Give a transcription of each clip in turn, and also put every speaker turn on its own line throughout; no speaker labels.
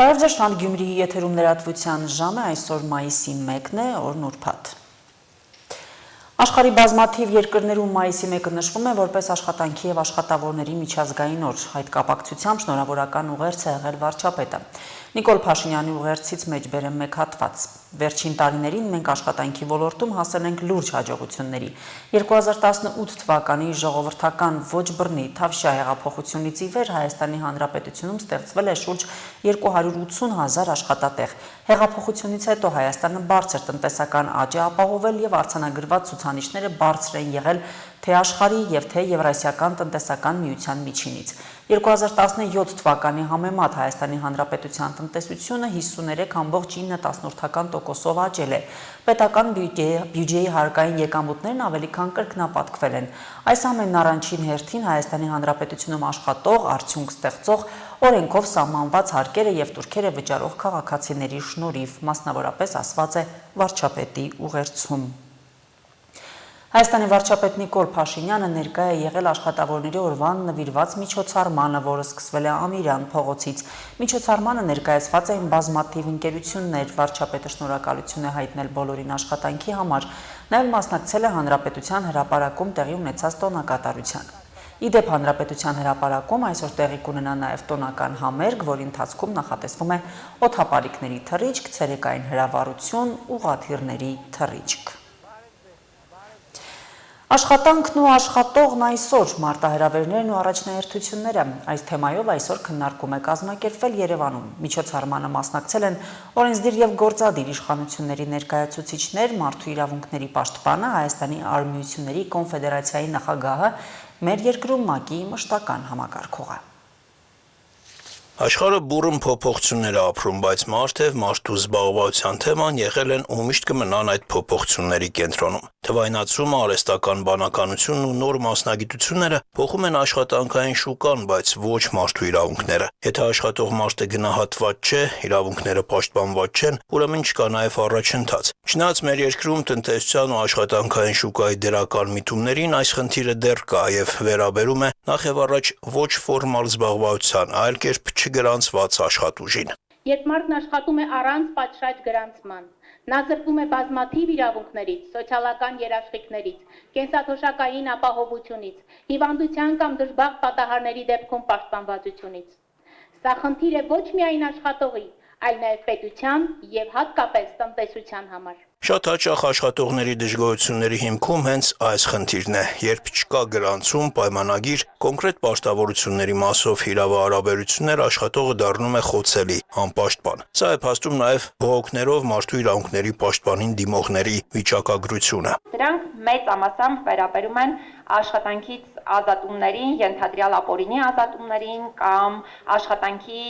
Բարև ձեզ, Շանթ Գյումրիի եթերում լրատվության ժամը, այսօր մայիսի 1-ն է, օրն ուրբաթ։ Աշխարհի բազմաթիվ երկրներում մայիսի 1-ը նշվում է որպես աշխատանքի եւ աշխատավորների միջազգային օր։ Այդ կապակցությամբ շնորհավորական ուղերձ է եղել վարչապետը։ Նիկոլ Փաշինյանի ուղերձից մեջ բերեմ մեկ հատված։ Վերջին տարիներին մենք աշխատանքի ոլորտում հասել ենք լուրջ հաջողությունների։ 2018 թվականի ժողովրդական ոչ բռնի Թավշյա հեղափոխությունից ի վեր Հայաստանի Հանրապետությունում ստեղծվել է շուրջ 280,000 աշխատատեղ։ Հեղափոխությունից հետո Հայաստանը բարձր տնտեսական աճ է ապահովել եւ արձանագրված ցուցանիշները բարձր են եղել թե աշխարհի եւ թե Եվրասիական տնտեսական միության միջինից։ 2017 թվականի համեմատ Հայաստանի Հանրապետության տնտեսությունը 53.9%-ով աճել է։ Պետական բյուջեի հարկային եկամուտներն ավելի քան կրկնապատկվել են։ Այս ամենն առաջին հերթին Հայաստանի Հանրապետությունում աշխատող, արդյունք ստեղծող, օրենքով սահմանված հարկերը եւ տուրքերը վճարող քաղաքացիների շնորհիվ, մասնավորապես ասված է վարչապետի ուղերձում։ Հայաստանի վարչապետ Նիկոլ Փաշինյանը ներկա է եղել աշխատավորների օրվան նվիրված միջոցառմանը, որը սկսվել է Ամիրյան փողոցից։ Միջոցառմանը ներկայացված էին բազմաթիվ ընկերություններ, վարչապետը շնորհակալություն է հայտնել բոլորին աշխատանքի համար, նաև մասնակցել է Հանրապետության հրապարակում տեղի ունեցած տոնակատարությանը։ Իդեպ Հանրապետության հրապարակում այսօր տեղի կունենա նաև տոնական համերգ, որի ընթացքում նախատեսվում է օդապարիկների թռիչք, ցերեկային հրավառություն, ուղղաթիռների թռիչք։ Աշխատանքն ու աշխատողն այսօր, մարտահրավերներն ու առաջնահերթությունները, այս թեմայով այսօր քննարկում է կազմակերպվել Երևանում։ Միջոցառմանը մասնակցել են օրենսդիր եւ գործադիր իշխանությունների ներկայացուցիչներ, մարդու իրավունքների պաշտպանը, Հայաստանի արմիությունների կոնֆեդերացիայի նախագահը, մեր երկրում ՄԱԿ-ի մշտական համակարգողը։
Աշխարհը բուռն փոփոխություններ է ապրում, բայց մարդու զբաղվածության թեման եղել են ու միշտ կմնան այդ փոփոխությունների կենտրոնում։ Թվայնացումը, արհեստական բանականությունն ու նոր մասնագիտությունները փոխում են աշխատանքային շուկան, բայց ոչ մարդու իրավունքները։ Եթե աշխատող մարդը գնահատված չէ, իրավունքները պաշտպանված չեն, ուրեմն չկա նաև առաջընթաց։ Չնայած մեր երկրում տնտեսության ու աշխատանքային շուկայի դրական միտումներին այս խնդիրը դեռ կա եւ վերաբերում է նախ եւ առաջ ոչ ֆորմալ զբաղվածության, այլ կերպ չգրանցված աշխատուժին։
Երբ մարդն աշխատում է առանց պատշաճ գրանցման, նա զրկվում է բազմաթիվ իրավունքներից, սոցիալական երաշխիքներից, կենսաթոշակային ապահովությունից, հիվանդության կամ դժբախտ պատահարների դեպքում պաշտպանվածությունից։ Սա խնդիր է ոչ միայն աշխատողի, այլ նաև պետության եւ հատկապես տնտեսության համար։
Շատ հաճախ աշխատողների դժգոհությունների հիմքում հենց այս խնդիրն է, երբ չկա գրանցում, պայմանագիր, կոնկրետ պարտավորությունների մասով իրավահարաբերություններ աշխատողը դառնում է խոցելի, անպաշտպան։ Սա է փաստում նաև բողոքներով մարդու իրավունքների պաշտպանին դիմողների վիճակագրությունը։
Դրանք մեծամասամբ վերաբերում են աշխատանքից ազատումներին, ենթադրյալ ապօրինի ազատումներին կամ աշխատանքի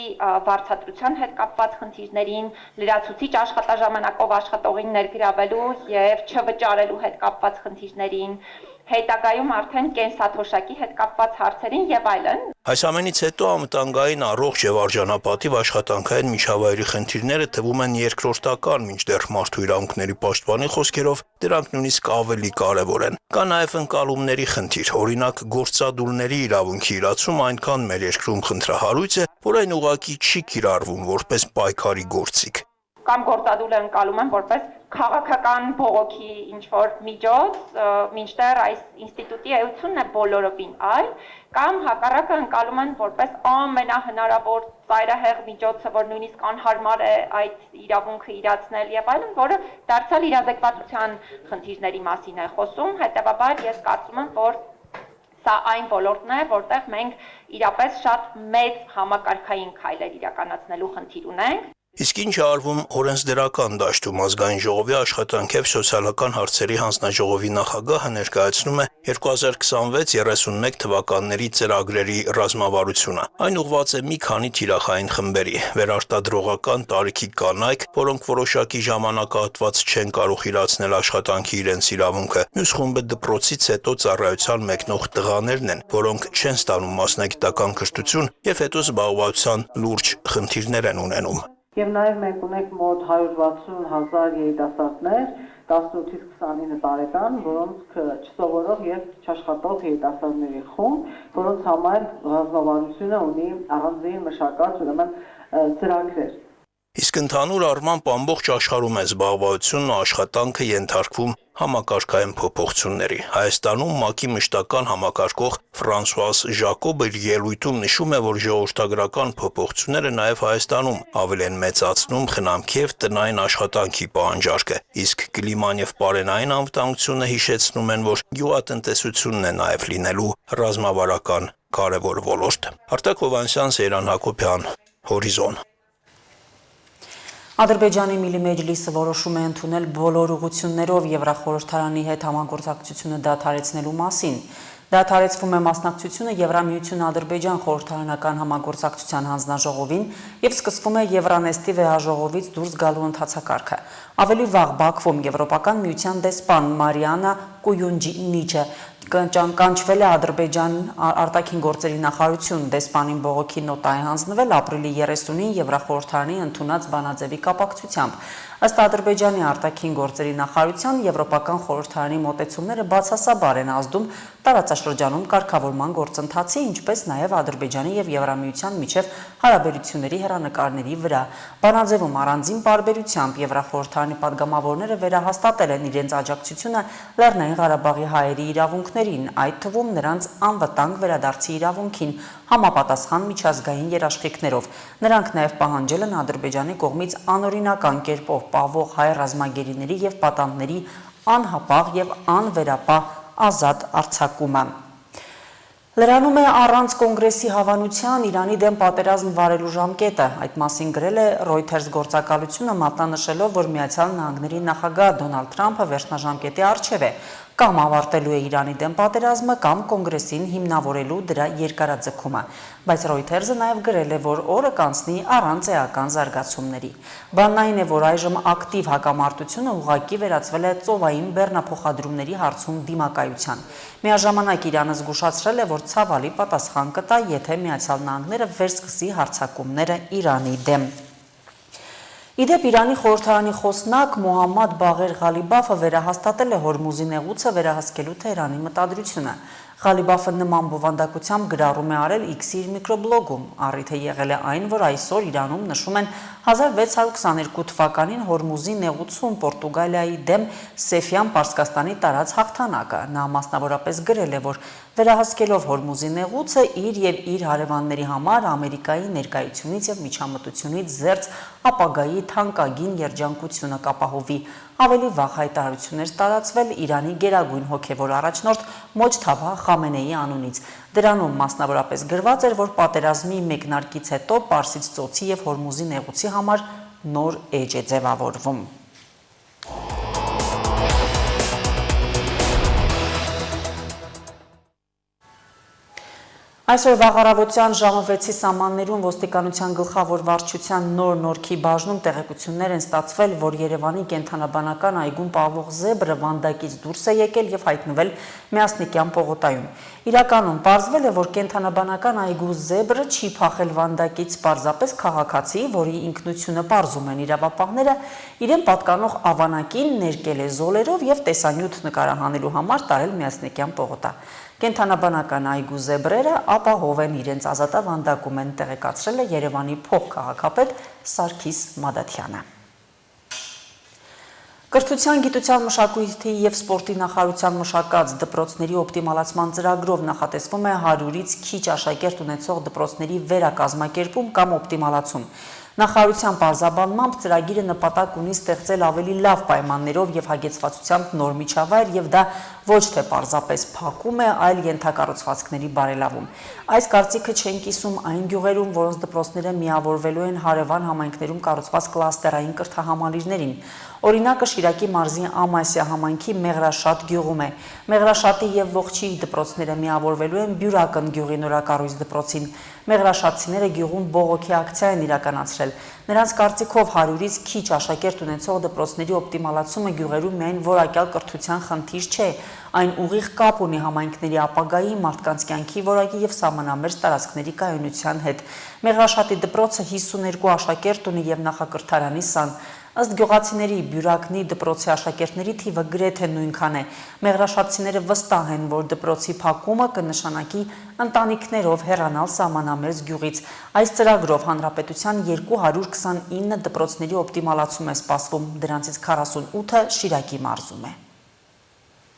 վարձատրության հետ կապված խնդիրներին, լրացուցիչ աշխատաժամանակով աշխատողին ներգրավելու եւ չվճարելու հետ կապված խնդիրներին, հետագայում արդեն կենսաթոշակի հետ կապված հարցերին եւ այլն։
Այս ամենից հետո անվտանգային առողջ եւ արժանապատիվ աշխատանքային միջավայրի խնդիրները թվում են երկրորդական, մինչդեռ մարդու իրավունքների պաշտպանի խոսքերով դրանք նույնիսկ ավելի կարեւոր են։ Կա նաեւ ընկալումների խնդիր, օրինակ գործադուլների իրավունքի իրացում այնքան մեր երկրում խնդրահարույց է, որ այն ուղղակի չի կիրառվում որպես պայքարի գործիք։
Կամ գործադուլը ընկալում են որպես քաղաքական բողոքի ինչ-որ միջոց, մինչդեռ այս ինստիտուտի էությունն է բոլորովին այլ, կամ հակառակը ընկալում են որպես ամենահնարավոր ծայրահեղ միջոցը, որ նույնիսկ անհարմար է այդ իրավունքը իրացնել եւ այլն, որը դարձյալ իրազեկվածության խնդիրների մասին է խոսում, հետեւաբար ես կարծում եմ, որ սա այն ոլորտն է, որտեղ մենք իրապես շատ մեծ համակարգային քայլեր իրականացնելու խնդիր ունենք։
Իսկ ինչ է արվում օրենսդրական դաշտում ազգային ժողովի աշխատանք եւ սոցիալական հարցերի հանձնաժողովի նախագահը ներկայացնում է 2026-31 թվականների ծրագրերի ռազմավարությունը։ Այն ուղղված է մի քանի թիրախային խմբերի՝ վերարտադրողական տարիքի կանայք, որոնք որոշակի ժամանակահատված չեն կարող իրացնել աշխատանքի իրենց իրավունքը։ Մյուս խումբը դպրոցից հետո ծառայության մեկնող տղաներն են, որոնք չեն ստանում մասնագիտական կրթություն եւ հետո զբաղվածության լուրջ խնդիրներ են ունենում։
Եվ նաև մենք ունենք մոտ 160,000 երիտասարդներ 18-ից 29 տարեկան, որոնք չսովորող եւ չաշխատող երիտասարդների խումբ, որոնց համար ռազմավարությունը ունի առանձին մշակած ուրեմն ծրագրեր։
Իսկ ընդհանուր առմամբ ամբողջ աշխարհում է զբաղվածությունն ու աշխատանքը ենթարկվում համակարգային փոփոխությունների։ Հայաստանում ՄԱԿ-ի մշտական համակարգող Ֆրանսուազ Ժակոբը իր ելույթում նշում է, որ ժողովրդագրական փոփոխությունները նաև Հայաստանում ավելի են մեծացնում խնամքի եւ տնային աշխատանքի պահանջարկը, իսկ կլիման եւ պարենային անվտանգությունը հիշեցնում են, որ գյուղատնտեսությունն է նաև լինելու ռազմավարական կարևոր ոլորտ։ Արտակ Հովհաննիսյան, Սեյրան Հակոբյան, Հորիզոն։
Ադրբեջանի Միլի Մեջլիսը որոշում է ընդունել բոլոր ուղղություններով Եվրախորհրդարանի հետ համագործակցությունը դադարեցնելու մասին։ Դադարեցվում է մասնակցությունը Եվրամիություն Ադրբեջան խորհրդարանական համագործակցության հանձնաժողովին եւ սկսվում է Եվրանեստի վեհաժողովից դուրս գալու ընթացակարգը։ Ավելի վաղ Բաքվում Եվրոպական միության դեսպան Մարիանա Կույունջինիչը կանչվել է Ադրբեջան արտաքին գործերի նախարարություն, դեսպանին բողոքի նոտա է հանձնվել ապրիլի 30-ին Եվրախորհրդարանի ընդունած բանաձևի կապակցությամբ։ Ըստ Ադրբեջանի արտաքին գործերի նախարարության Եվրոպական խորհրդարանի մոտեցումները բացասաբար են ազդում տարածաշրջանում կարգավորման գործընթացի, ինչպես նաև Ադրբեջանի եւ Եվրամիության միջև հարաբերությունների հեռանկարների վրա։ Բանաձևում առանձին պարբերությամբ Եվրախորհրդարանի падգամավորները վերահաստատել են իրենց աջակցությունը Լեռնային Ղարաբաղի հայերի իրավունքներին, այդ թվում նրանց անվտանգ վերադարձի իրավունքին, համապատասխան միջազգային երաշխիքներով։ Նրանք նաև պահանջել են Ադրբեջանի կողմից անօրինական կերպով պահվող հայ ռազմագերիների եւ պատանդների անհապաղ եւ անվերապահ ազատ արձակումը։ Լրանում է առանց կոնգրեսի հավանության Իրանի դեմ պատերազմ վարելու ժամկետը։ Այդ մասին գրել է Reuters գործակալությունը, մատնանշելով, որ Միացյալ Նահանգների նախագահ Դոնալդ Թրամփը վերջնաժամկետի առջև է, կամ ավարտելու է Իրանի դեմ պատերազմը, կամ կոնգրեսին հիմնավորելու դրա երկարաձգումը։ Բայց Reuters-ը նաև գրել է, որ օրը կանցնի առանց էական զարգացումների։ Բանն այն է, որ այժմ ակտիվ հակամարտությունը ուղղակի վերածվել է ծովային բեռնափոխադրումների հարցում դիմակայության։ Միաժամանակ Իրանը զգուշացրել է, որ ցավալի պատասխան կտա, եթե Միացյալ Նահանգները վերսկսի հարձակումները Իրանի դեմ։ Իդեպ Իրանի խորհրդարանի խոսնակ Մոհամմադ Բաղեր Ղալիբաֆը վերահաստատել է Հորմուզի նեղուցը վերահսկելու Թեհրանի մտադրությունը։ Ղալիբաֆը նման բովանդակությամբ գրառում է արել X-ի իր միկրոբլոգում։ Առիթը եղել է այն, որ այսօր Իրանում նշում են 1622 թվականին Հորմուզի նեղուցում Պորտուգալիայի դեմ Սեֆյան Պարսկաստանի տարած հաղթանակը։ Նա մասնավորապես գրել է, որ վերահսկելով Հորմուզի նեղուցը իր եւ իր հարևանների համար Ամերիկայի ներկայությունից եւ միջամտությունից զերծ ապագայի թանկագին երջանկությունը կապահովի։ Ավելի վաղ հայտարարություններ տարածվել Իրանի գերագույն հոգևոր առաջնորդ Մոջթաբա Խամենեի անունից։ Դրանում մասնավորապես գրված էր, որ պատերազմի մեկնարկից հետո Պարսից ծոցի եւ Հորմուզի նեղուցի համար նոր էջ է ձևավորվում։ Այսօր վաղ առավոտյան ժամը 6-ի սահմաններում ոստիկանության գլխավոր վարչության նոր Նորքի բաժնում տեղեկություններ են ստացվել, որ Երևանի կենդանաբանական այգում պահվող զեբրը վանդակից դուրս է եկել եւ հայտնվել Միասնիկյան պողոտայում։ Իրականում պարզվել է, որ կենդանաբանական այգու զեբրը չի փախել վանդակից, պարզապես քաղաքացի, որի ինքնությունը պարզում են իրավապահները, իրեն պատկանող ավանակին ներկել է զոլերով եւ տեսանյութ նկարահանելու համար տարել Միասնիկյան պողոտա։ Կենդանաբանական այգու զեբրերը ապահով են իրենց ազատավանդակում են տեղեկացրել է Երևանի փոխքաղաքապետ Սարգիս Մադաթյանը։ Կրթության, գիտության, մշակույթի եւ սպորտի նախարարության մշակած դպրոցների օպտիմալացման ծրագրով նախատեսվում է 100-ից քիչ աշակերտ ունեցող դպրոցների վերակազմակերպում կամ օպտիմալացում։ Նախարարության պարզաբանմամբ ծրագիրը նպատակ ունի ստեղծել ավելի լավ պայմաններով եւ հագեցվածությամբ նոր միջավայր եւ դա ոչ թե պարզապես փակում է, այլ ենթակառուցվածքների բարելավում։ Այս կարծիքը չեն կիսում այն գյուղերում, որոնց դպրոցները միավորվելու են հարևան համայնքներում կառուցված կլաստերային կրթահամալիրներին։ Օրինակը Շիրակի մարզի Ամասիա համայնքի Մեղրաշատ գյուղում է։ Մեղրաշատի եւ Ողջի դպրոցները միավորվելու են Բյուրակն գյուղի նորակառույց դպրոցին։ Մեղրաշատցիները գյուղում բողոքի ակցիա են իրականացրել։ Նրանց կարծիքով 100-ից քիչ աշակերտ ունեցող դպրոցների օպտիմալացումը գյուղերում միայն որակյալ կրթության խնդիր չէ, այն ուղիղ կապ ունի համայնքների ապագայի, մարդկանց կյանքի որակի եւ սահմանամերձ տարածքների կայունության հետ։ Մեղրաշատի դպրոցը 52 աշակերտ ունի եւ նախակրթարանի սան։ Ըստ գյուղացիների Բյուրակնի դպրոցի աշակերտների թիվը գրեթե նույնքան է։ Մեղրաշատցիները վստահ են, որ դպրոցի փակումը կնշանակի ընտանիքներով հեռանալ սահմանամերձ գյուղից։ Այս ծրագրով հանրապետության 229 դպրոցների օպտիմալացում է սպասվում, դրանցից 48-ը Շիրակի մարզում է։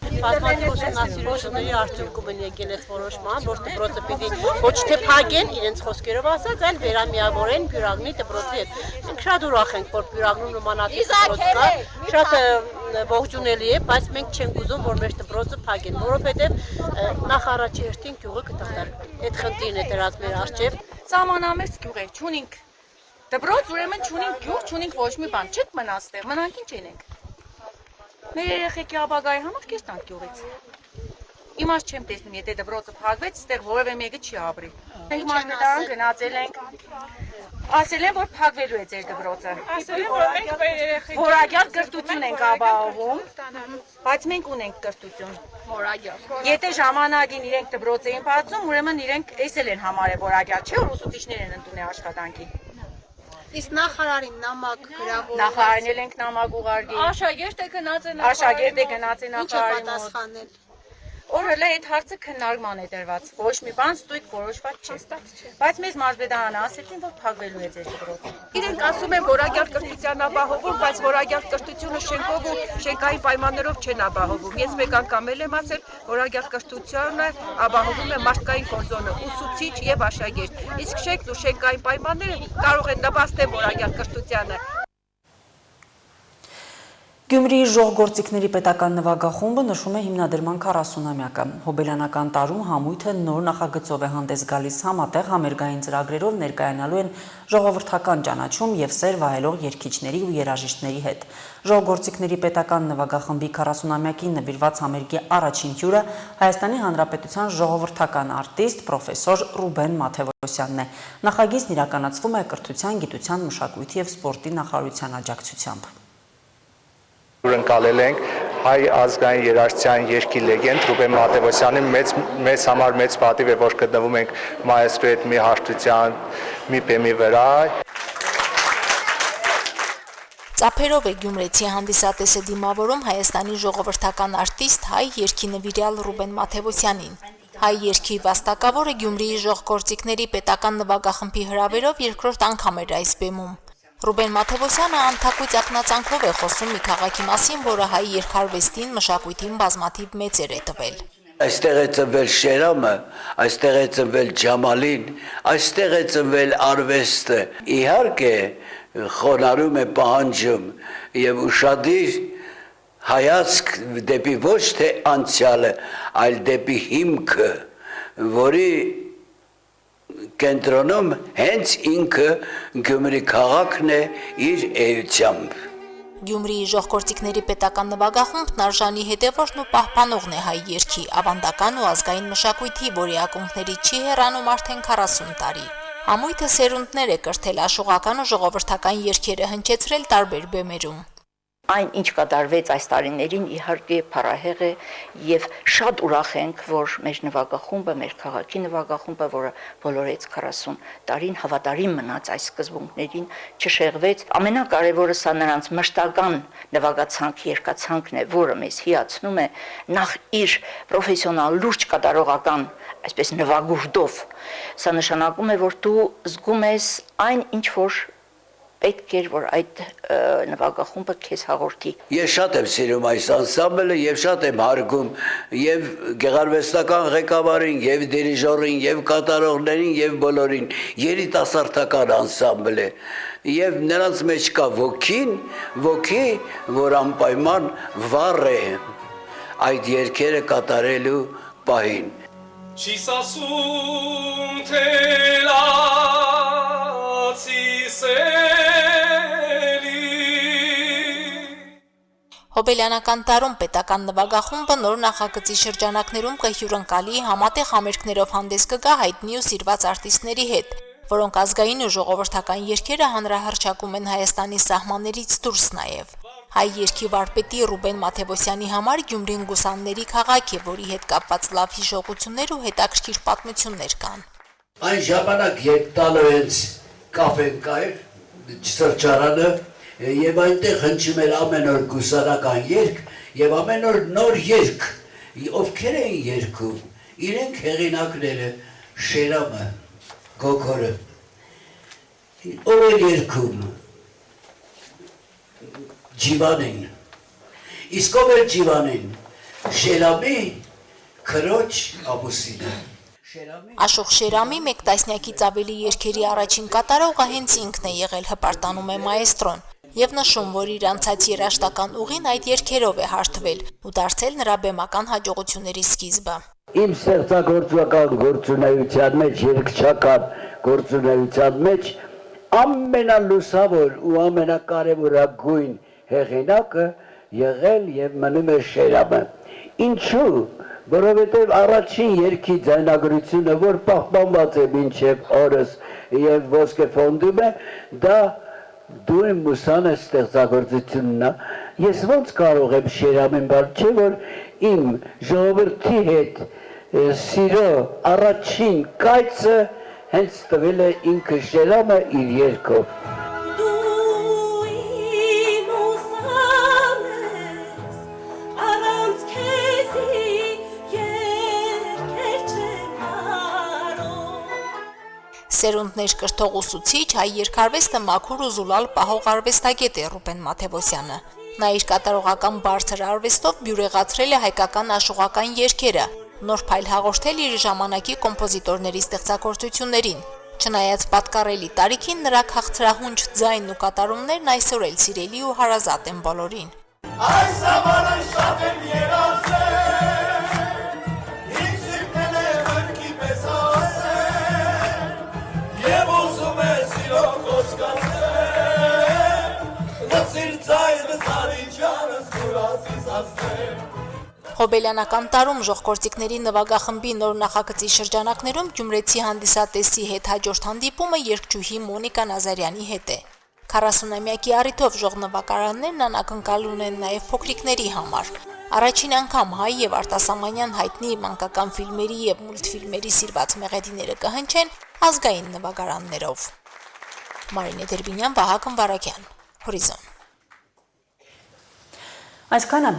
Բազմաթիվ ուսումնասիրությունների արդյունքում են եկել այս որոշման, որ դպրոցը պիտի ոչ թե փակեն իրենց խոսքերով ասած, այլ վերամիավորեն Բյուրակնի դպրոցի հետ։ Մենք շատ ուրախ ենք, որ Բյուրակնում նմանատիպ դպրոց կա, շատ ողջունելի է, բայց մենք չենք ուզում, որ մեր դպրոցը փակեն, որովհետև նախ առաջի հերթին գյուղը կտղտար։ Այդ խնդիրն է դրած մեր առջև։
Սահմանամերձ գյուղ է, չունենք դպրոց, ուրեմն չունենք գյուղ, չունենք ոչ մի բան, չեք մնաց տեղ, մնանք ինչ ենք։ Մեր երեխեքի ապագայի համար կեստանք գյուղից։ Իմաստ չեմ տեսնում, եթե դպրոցը փակվեց, այստեղ որևէ մեկը չի ապրի։ Մենք մարզպետարան գնացել ենք, ասել են, որ փակվելու է ձեր դպրոցը։
Ասել են, որ մենք մեր երեխեքի
որակյալ կրթություն ենք ապահովում, բայց մենք ունենք կրթություն։
որակյալ։
Եթե ժամանակին իրենք դպրոց էին բացում, ուրեմն իրենք էսել են համարել որակյալ, չէ՞ որ ուսուցիչներ են ընդունել աշխատանքի։
Իսկ նախարարին նամակ գրավոր
Նախարարին ենք նամակ ուղարկի։
Աշակերտը գնաց է
Աշակերտը գնաց է
ինչ է
նախարարի մոտ։
պատասխանել։
Որ հələ այդ հարցը քննարկման է դրված։ Ոչ մի բան ստույգ որոշված չէ։ Բայց մեզ մարզպետարանը ասեցին, որ փակվելու է ձեր դպրոցը։
Իրենք ասում են որակյալ կրթության ապահովում, բայց որակյալ կրթությունը շենքով ու շենքային պայմաններով չեն ապահովում։ Ես մեկ անգամ եմ ասել, որակյալ կրթությունը ապահովում է մարդկային կորզոնը, ուսուցիչ եւ աշակերտ։ Իսկ շենքն ու շենքային պայմանները կարող են նպաստել որակյալ կրթությանը։
Գյումրիի ժողգործիքների պետական նվագախումբը նշում է հիմնադրման 40-ամյակը։ Հոբելյանական տարում համույթը նոր նախագծով է հանդես գալիս, համատեղ համերգային ծրագրերով ներկայանալու են ժողովրդական ճանաչում եւ սեր վայելող երգիչների ու երաժիշտների հետ։ Ժողգործիքների պետական նվագախմբի 40-ամյակին նվիրված համերգի առաջին հյուրը Հայաստանի Հանրապետության ժողովրդական արտիստ պրոֆեսոր Ռուբեն Մաթևոսյանն է։ Նախագիծն իրականացվում է Կրթության, Գիտության, Մշակույթի եւ Սպորտի նախարարության աջակցությամբ։
Ընկալել ենք հայ ազգային երաժշտության երգի լեգենդ Ռուբեն Մաթևոսյանի մեծ համար մեծ պատիվ է, որ գտնվում ենք մայեստրոյի հետ մի հաշտության մի բեմի վրա։
Ծափերով է գյումրեցի հանդիսատեսը դիմավորում Հայաստանի ժողովրդական արտիստ հայ երգի նվիրյալ Ռուբեն Մաթևոսյանին։ Հայ երգի վաստակավորը Գյումրիի ժողգործիքների պետական նվագախմբի հրավերով երկրորդ անգամ էր այս բեմում։ Ռուբեն Մաթևոսյանը անթակույց ակնածանքով է խոսում մի քաղաքի մասին, որը հայ երգարվեստին, մշակույթին բազմաթիվ մեծեր է տվել։
Այստեղ է ծնվել Շերամը, այստեղ է ծնվել Ջամալին, այստեղ է ծնվել արվեստը։ Իհարկե, խոնարհում է պահանջում եւ ուշադիր հայացք դեպի ոչ թե անցյալը, այլ դեպի հիմքը, որի կենտրոնում հենց ինքը Գյումրի քաղաքն է իր էությամբ։
Գյումրիի ժողգործիքների պետական նվագախումբն արժանի հետևորդն ու պահպանողն է հայ երգի, ավանդական ու ազգային մշակույթի, որի ակունքների չի հեռանում արդեն 40 տարի։ Համույթը սերունդներ է կրթել, աշուղական ու ժողովրդական երգերը հնչեցրել տարբեր բեմերում։
Այն, ինչ կատարվեց այս տարիներին, իհարկե փառահեղ է եւ շատ ուրախ ենք, որ մեր նվագախումբը, մեր քաղաքի նվագախումբը, որը բոլորից 40 տարին հավատարիմ մնաց այս սկզբունքներին, չշեղվեց։ Ամենակարևորը սա նրանց մշտական նվագացանք, երգացանքն է, որը մեզ հիացնում է նախ իր պրոֆեսիոնալ լուրջ կատարողական, այսպես նվագուրդով։ Սա նշանակում է, որ դու զգում ես այն, ինչ որ պետք էր, որ այդ նվագախումբը քեզ հաղորդի։
Ես շատ եմ սիրում այս անսամբլը եւ շատ եմ հարգում եւ գեղարվեստական ղեկավարին, եւ դիրիժորին, եւ կատարողներին, եւ բոլորին։ Երիտասարդական անսամբլ է եւ նրանց մեջ կա ոգի, որ անպայման վառ է այդ երգերը կատարելու պահին։
Չիս ասում թե
Հոբելյանական տարում պետական նվագախումբը նոր նախագծի շրջանակներում կհյուրընկալի համատեղ համերգներով հանդես կգա հայտնի ու սիրված արտիստների հետ, որոնք ազգային ու ժողովրդական երգերը հանրահռչակում են Հայաստանի սահմաններից դուրս նաև։ Հայ երգի վարպետի Ռուբեն Մաթևոսյանի համար Գյումրին գուսանների քաղաք է, որի հետ կապված լավ հիշողություններ ու հետաքրքիր պատմություններ կան։
Այն ժամանակ երբ տալը հենց կաֆեն կայր, սրճարանը, եւ այնտեղ հնչում էր ամեն օր գուսանական երգ եւ ամեն օր նոր երգ, ովքեր էին երգում, իրենք հեղինակները, Շերամը, Գոգորը, ով էր երգում, Ջիվանին, իսկ ով էր Ջիվանին, Շերամի քրոջ ամուսինը։
Աշոխ Շերամի մեկ տասնյակից ավելի երգերի առաջին կատարողը հենց ինքն է եղել, հպարտանում է մայեստրոն, եւ նշում, որ իր անցած երաժշտական ուղին այդ երգերով է հարթվել ու դարձել նրա բեմական հաջողությունների սկիզբը։
Իմ ստեղծագործական գործունեության մեջ, երգչական գործունեության մեջ ամենալուսավոր ու ամենակարևորագույն հեղինակը եղել եւ մնում է Շերամը։ Ինչու՞, որովհետեւ առաջին երգի ձայնագրությունը, որ պահպանված է մինչեւ օրս եւ ոսկե ֆոնդում է, դա դու իմ մուսանը ստեղծագործությունն է։ Ես ոնց կարող եմ Շերամին բալ, չէ՞ որ իմ ժողովրդի հետ սիրո առաջին կայծը հենց տվել է ինքը Շերամը իր երգով։
Սերունդներ կրթող ուսուցիչ, հայ երգարվեստը մաքուր ու զուլալ պահող արվեստագետ է Ռուբեն Մաթևոսյանը։ Նա իր կատարողական բարձր արվեստով բյուրեղացրել է հայկական աշուղական երգերը, նոր փայլ հաղորդել իր ժամանակի կոմպոզիտորների ստեղծագործություններին։ Չնայած պատկառելի տարիքին, նրա քաղցրահունչ ձայնն ու կատարումներն այսօր էլ սիրելի ու հարազատ են բոլորին։
Այս ամառը շատ եմ երազել,
Հոբելյանական տարում ժողգործիկների նվագախմբի նոր նախագծի շրջանակներում գյումրեցի հանդիսատեսի հետ հաջորդ հանդիպումը երգչուհի Մոնիկա Նազարյանի հետ է։ 40-ամյակի առիթով ժողնվակարաններն անակնկալ ունեն նաև փոքրիկների համար։ Առաջին անգամ հայ եւ արտասահմանյան հայտնի մանկական ֆիլմերի եւ մուլտֆիլմերի սիրված մեղեդիները կհնչեն ազգային նվագարաններով։ Մարինե Դերբինյան, Վահագն Վարագյան, Հորիզոն։
Այսքանը